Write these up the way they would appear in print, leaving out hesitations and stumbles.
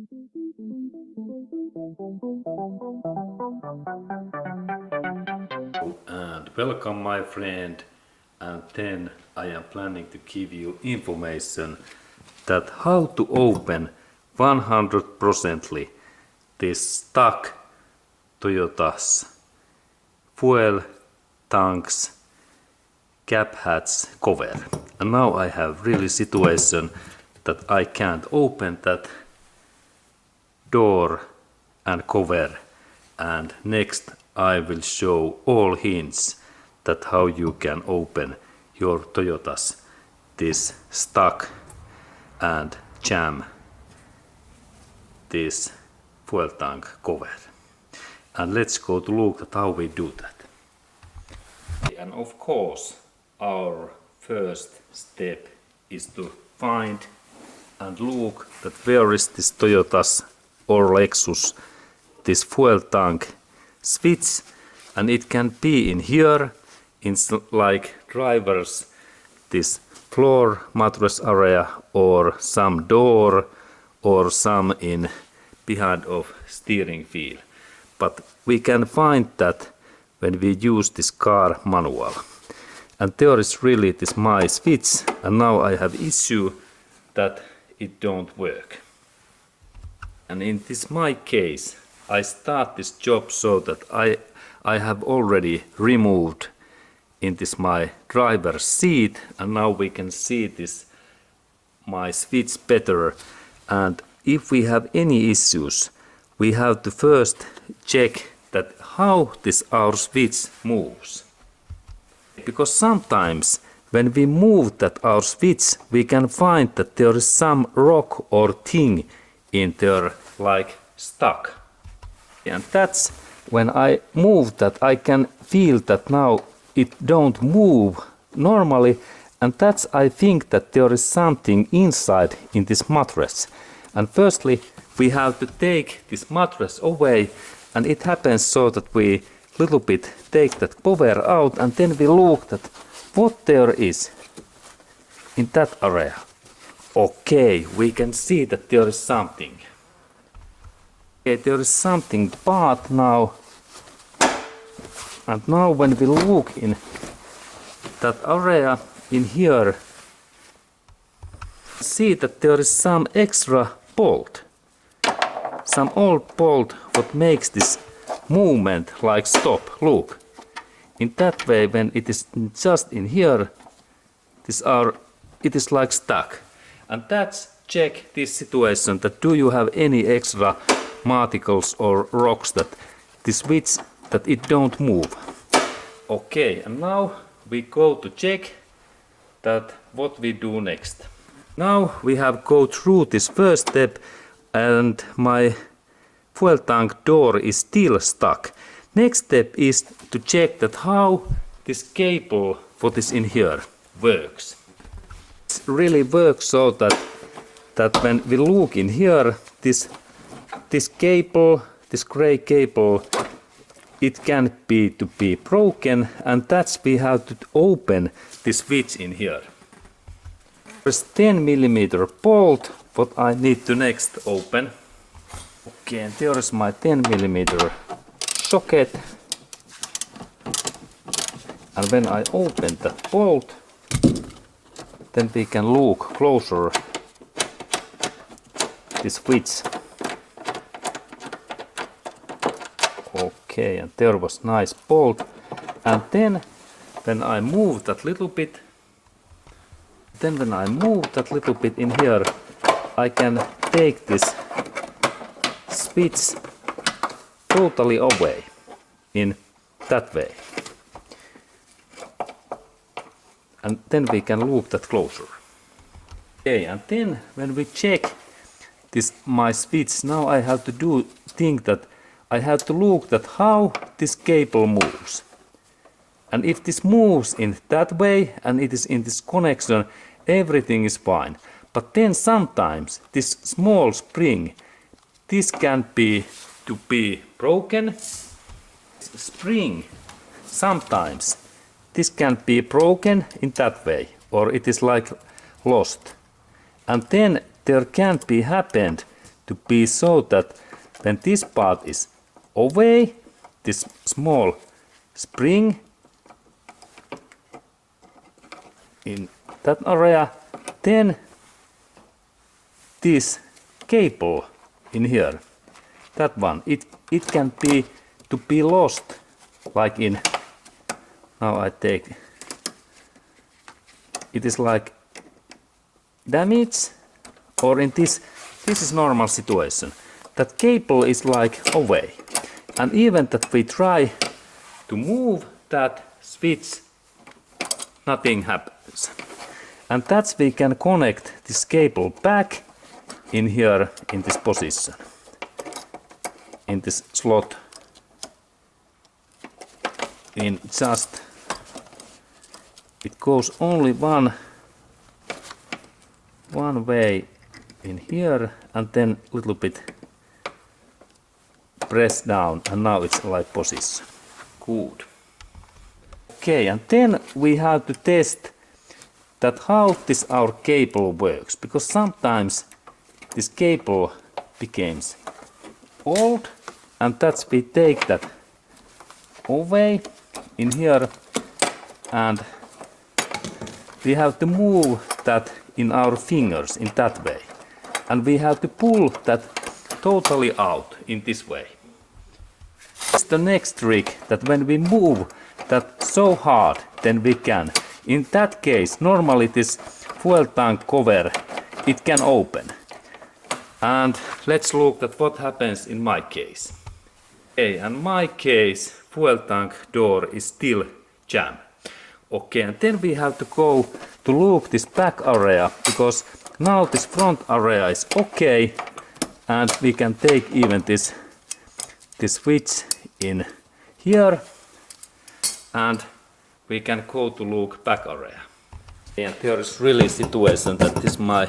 And welcome my friend, and then I am planning to give you information that how to open 100% this stuck Toyota's fuel tanks cap hatch cover. And now I have really situation that I can't open that door and cover, and next I will show all hints that how you can open your Toyotas this stuck and jam this fuel tank cover. And let's go to look at how we do that. And of course our first step is to find and look that where is this Toyota's or Lexus this fuel tank switch, and it can be in here in like driver's this floor mattress area, or some door, or some in behind of steering wheel. But we can find that when we use this car manual. And there is really this my switch, and now I have issue that it don't work. And in this my case, I start this job so that I have already removed in this my driver's seat, and now we can see this my switch better. And if we have any issues, we have to first check that how this our switch moves. Because sometimes when we move that our switch, we can find that there is some rock or thing in there like stuck. And that's when I move that I can feel that now it don't move normally, and that's I think that there is something inside in this mattress. And firstly we have to take this mattress away, and it happens so that we little bit take that cover out, and then we look at what there is in that area. Okay, we can see that there is something. Okay, there is something, but now, and now when we look in that area in here, see that there is some extra bolt, some old bolt what makes this movement like stop. Look, in that way when it is just in here, it is like stuck. And that's check this situation that do you have any extra particles or rocks that the switch that it don't move. Okay, and now we go to check that what we do next. Now we have go through this first step, and my fuel tank door is still stuck. Next step is to check that how this cable what is in here works. It really works so that when we look in here, this cable, this gray cable, it can be broken, and that's we have to open this switch in here. There's 10mm bolt what I need to next open. Okay, and there is my 10mm socket. And when I open that bolt, then we can look closer this switch. Okay, and there was nice bolt. And then when I move that little bit, in here, I can take this switch totally away in that way. And then we can look that closer. Okay, and then when we check this my switch, now I have to think that I have to look at how this cable moves. And if this moves in that way and it is in this connection, everything is fine. But then sometimes this small spring, this can be broken. Spring, sometimes this can be broken in that way, or it is like lost. And then there can be happened to be so that when this part is away, this small spring in that area, then this cable in here, that one, it can be to be lost, like in, now I take, it is like damage, or in this is normal situation, that cable is like away, and even that we try to move that switch, nothing happens. And that's we can connect this cable back in here in this position, in this slot, in just, it goes only one way in here, and then a little bit press down, and now it's like position. Good. Okay, and then we have to test that how this our cable works, because sometimes this cable becomes old, and that's we take that away in here, and we have to move that in our fingers in that way, and we have to pull that totally out in this way. It's the next trick, that when we move that so hard, then we can. In that case, normally this fuel tank cover, it can open. And let's look at what happens in my case. Okay, in my case, fuel tank door is still jammed. Okay, and then we have to go to look this back area, because now this front area is okay, and we can take even this switch in here, and we can go to look back area. And there is really situation that this my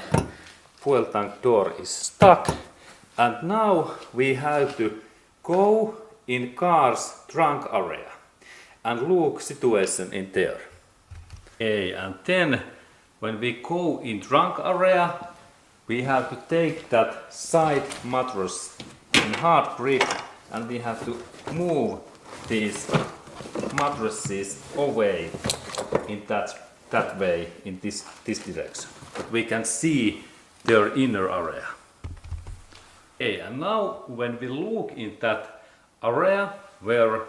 fuel tank door is stuck, and now we have to go in car's trunk area and look situation in there. Okay, and then when we go in trunk area, we have to take that side mattress in hard grip, and we have to move these mattresses away in that way, in this direction. We can see their inner area. Okay, and now when we look in that area where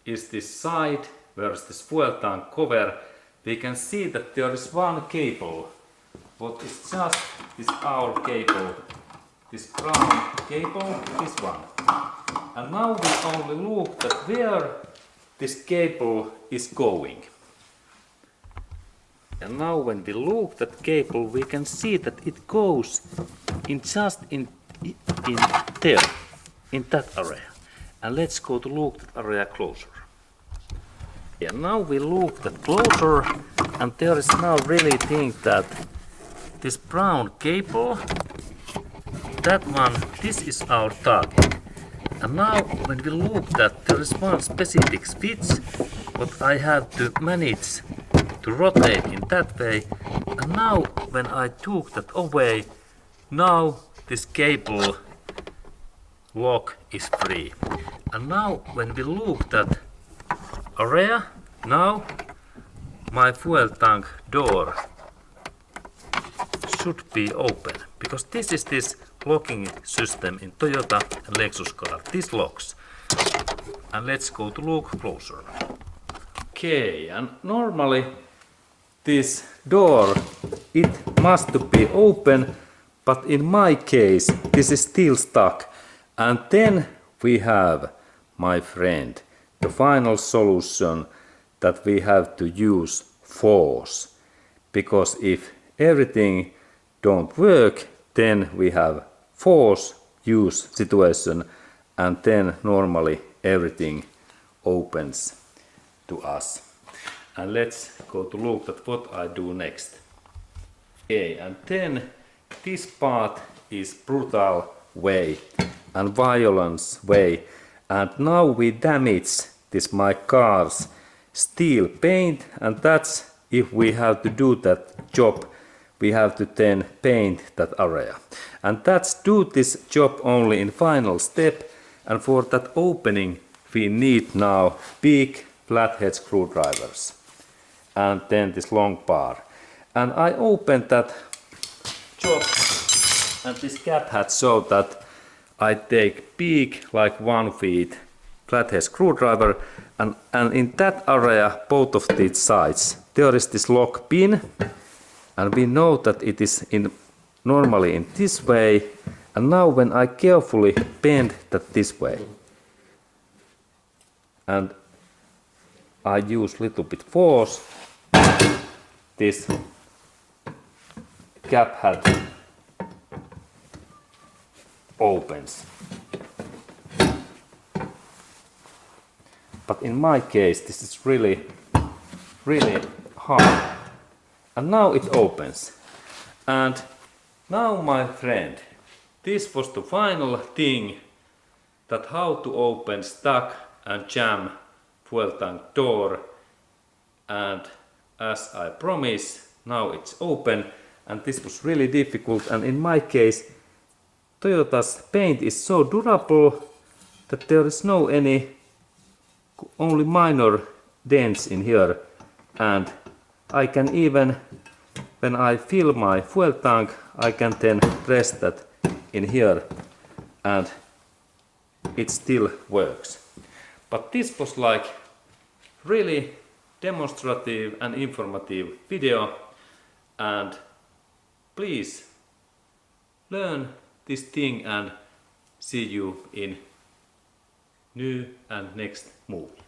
is this side, where is this fuel tank cover, we can see that there is one cable, what is just this our cable, this brown cable, this one. And now we only look at where this cable is going. And now when we look at cable, we can see that it goes in just in there, in that area. And let's go to look at area closer. And now we look at closer, and there is now really thing that this brown cable, that one, this is our target. And now when we look that there is one specific switch what I have to manage to rotate in that way, and now when I took that away, now this cable lock is free. And now when we look that area, now my fuel tank door should be open, because this is this locking system in Toyota and Lexus car. This locks. And let's go to look closer. Okay, and normally this door, it must be open, but in my case this is still stuck. And then we have, my friend, the final solution, that we have to use force. Because if everything don't work, then we have force use situation, and then normally everything opens to us. And let's go to look at what I do next. Okay, and then this part is brutal way and violence way, and now we damage this my car's steel paint, and that's if we have to do that job, we have to then paint that area. And that's do this job only in final step, and for that opening we need now big flathead screwdrivers and then this long bar. And I opened that job and this cap had so that I take big like 1 feet flathead screwdriver, and in that area both of these sides there is this lock pin, and we know that it is normally in this way, and now when I carefully bend that this way and I use little bit force, this cap head opens. But in my case this is really hard, and now it opens. And now, my friend, this was the final thing, that how to open stuck and jam fuel tank door. And as I promised, now it's open, and this was really difficult. And in my case, Toyota's paint is so durable that there is no only minor dents in here, and I can even, when I fill my fuel tank, I can then press that in here and it still works. But this was like really demonstrative and informative video, and please learn this thing and see you in new and next movie.